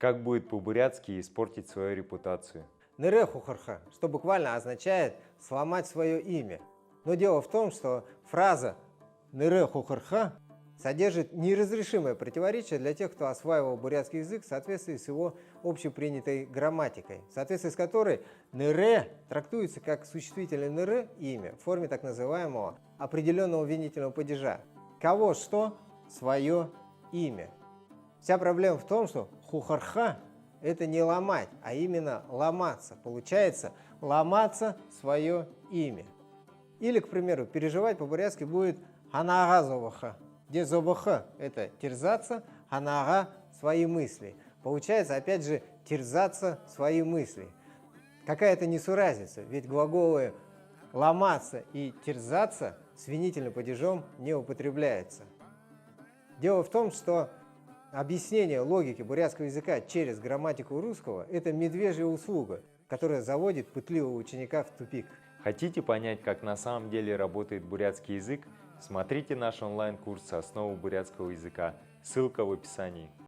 Как будет по-бурятски испортить свою репутацию? Нырэ хухарха, что буквально означает сломать свое имя. Но дело в том, что фраза нырэ хухарха содержит неразрешимое противоречие для тех, кто осваивал бурятский язык в соответствии с его общепринятой грамматикой, в соответствии с которой нырэ трактуется как существительное нырэ имя в форме так называемого определенного винительного падежа. Кого что? Свое имя. Вся проблема в том, что хухарха – это не ломать, а именно ломаться. Получается, ломаться свое имя. Или, к примеру, переживать по-бурятски будет ханаагазоваха, где зобаха – это терзаться, ханаага – свои мысли. Получается, опять же, терзаться свои мысли. Какая-то несуразица, ведь глаголы ломаться и терзаться с винительным падежом не употребляются. Дело в том, что объяснение логики бурятского языка через грамматику русского – это медвежья услуга, которая заводит пытливого ученика в тупик. Хотите понять, как на самом деле работает бурятский язык? Смотрите наш онлайн-курс «Основы бурятского языка». Ссылка в описании.